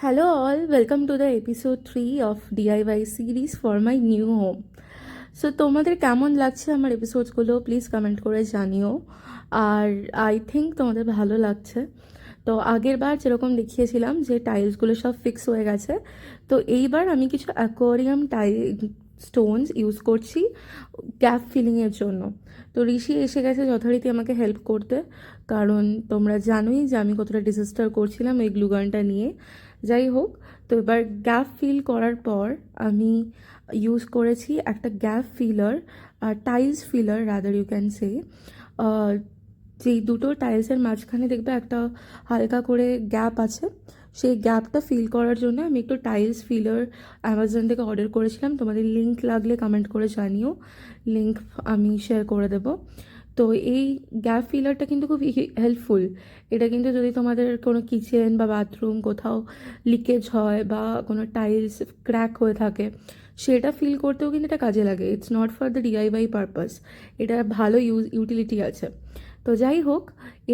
Hello all, welcome to the episode 3 of DIY series for my new home. So তোমাদের কেমন লাগছে আমার এপিসোডসগুলো please comment করে জানিও। আর আই থিঙ্ক তোমাদের ভালো লাগছে। তো আগের বার যেরকম দেখিয়েছিলাম যে টাইলসগুলো সব ফিক্স হয়ে গেছে, তো এইবার আমি কিছু অ্যাকোয়ারিয়াম স্টোনস ইউজ করছি গ্যাপ ফিলিংয়ের জন্য। তো ঋষি এসে গেছে যথারীতি আমাকে হেল্প করতে, কারণ তোমরা জানোই যে আমি কতটা ডিজাস্টার করছিলাম এই গ্লুগানটা নিয়ে। যাই হোক, তো এবার গ্যাপ ফিল করার পর আমি ইউজ করেছি একটা gap filler, tiles filler rather you can say. যেই দুটো টাইলসের মাঝখানে দেখবে একটা হালকা করে গ্যাপ আছে, সেই গ্যাপটা ফিল করার জন্য আমি একটু টাইলস ফিলার অ্যামাজন থেকে অর্ডার করেছিলাম। তোমাদের লিঙ্ক লাগলে কমেন্ট করে জানিও, লিঙ্ক আমি শেয়ার করে দেবো। তো এই গ্যাপ ফিলারটা কিন্তু খুব হেল্পফুল। এটা কিন্তু যদি তোমাদের কোনো কিচেন বা বাথরুম কোথাও লিকেজ হয় বা কোনো টাইলস ক্র্যাক হয়ে থাকে, সেটা ফিল করতেও কিন্তু এটা কাজে লাগে। It's not for the DIY purpose, এটা ভালো ইউটিলিটি আছে। তো যাই হোক,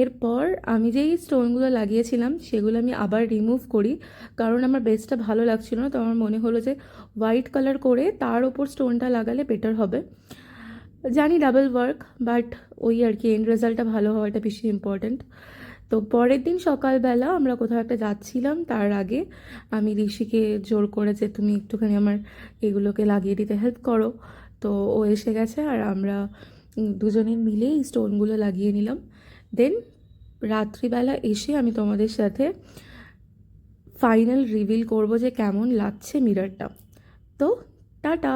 এরপর আমি যেই স্টোনগুলো লাগিয়েছিলাম সেগুলো আমি আবার রিমুভ করি, কারণ আমার বেসটা ভালো লাগছিল না। তো আমার মনে হলো যে হোয়াইট কালার করে তার ওপর স্টোনটা লাগালে বেটার হবে। জানি ডাবল ওয়ার্ক, বাট ওই আর কি, এন্ড রেজাল্টটা ভালো হওয়াটা বেশি ইম্পর্ট্যান্ট। তো পরের দিন সকালবেলা আমরা কোথাও একটা যাচ্ছিলাম, তার আগে আমি ঋষিকে জোর করে যে তুমি একটুখানি আমার এগুলোকে লাগিয়ে দিতে হেল্প করো। তো ও এসে গেছে আর আমরা দুজনে মিলে এই স্টোনগুলো লাগিয়ে নিলাম। দেন রাত্রিবেলা এসে আমি তোমাদের সাথে ফাইনাল রিভিল করব যে কেমন লাগছে মিররটা। তো টাটা।